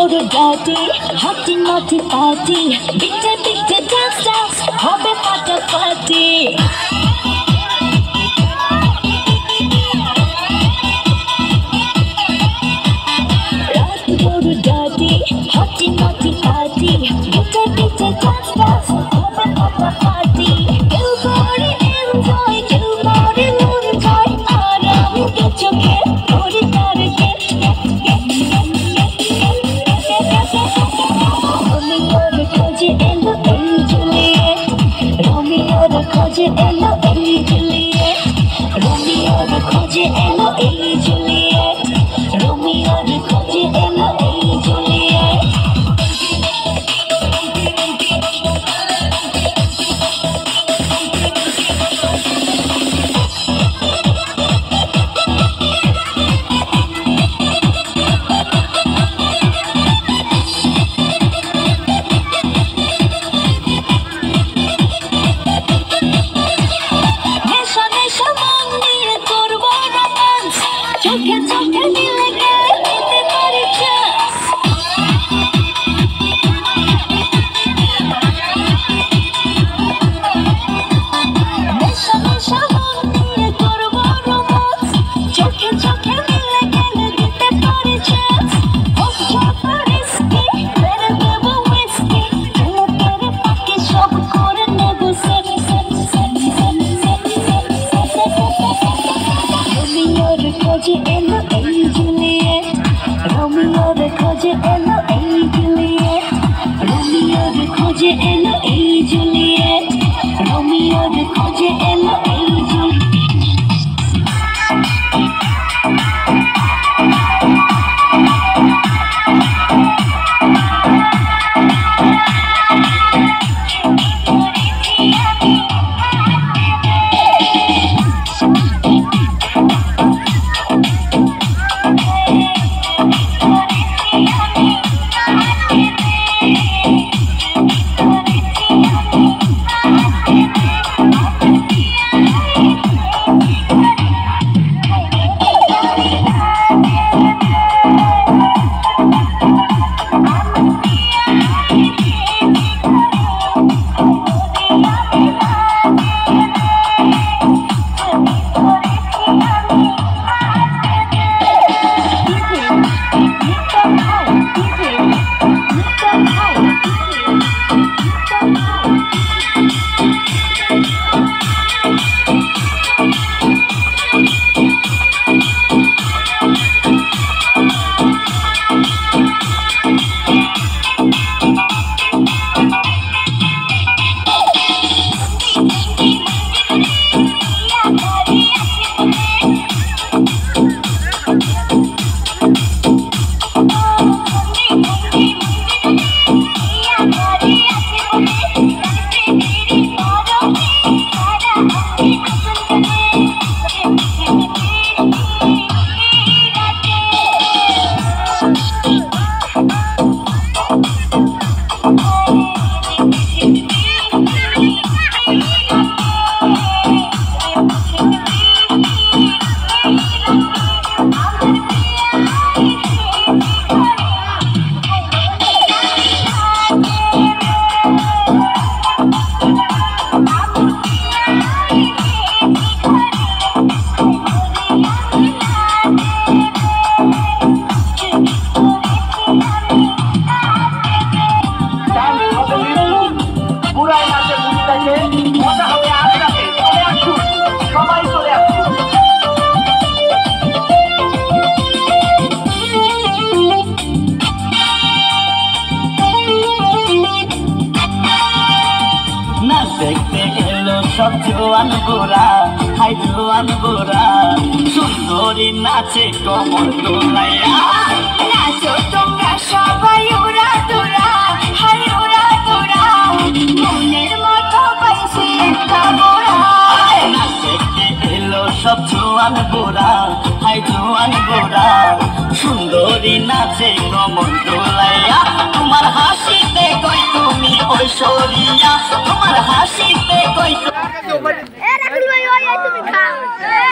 বড় গাড়ি হাতি নাতি পার্টি বিটে বিটে ডান্স ডান্স হবে ফাটাফাটি রাত বড় গাড়ি হাতি নাতি পার্টি বিটে বিটে ডান্স ডান্স হবে ফাটাফাটি কেউ করে এনজয় কেউ করে মন জয় আর আমি চোখে করি তার खोजे एलो ए जूलियट रोमियो रे खोजे एलो ए जूलियट रोमियो रे खोजे एलो ए जूलियट चोखे चोखे मिले गए इतने बड़े चांस नेशा नेशा होने करबो रोमांस चोखे चोखे मिले गए इतने बड़े चांस हम छोटा रिस्की मेरे बेबो विस्की चलो तेरे पाके सब करे नेगो सेट खोजे एलो ए जूलियट रोमियो रे खोजे एलो ए जूलियट रोमियो रे खोजे एलो ए जूलियट रोमियो रे खोजे एलो ए सब जवान गोरा हाय जवान गोरा सुंदरी नाचे कमर दोलाया नाचो তোমরা সবাই ওরা তোরা হায় ওরা তোরা মনের মতো পাইছি একটা গোরা নাচতে এলো সব জওয়ান গোরা হায় জওয়ান গোরা সুন্দরী নাচে কমর দোলায়া তোমার হাসিতে কই তুমি ঐশ্বরিয়া তোমার হাসিতে কই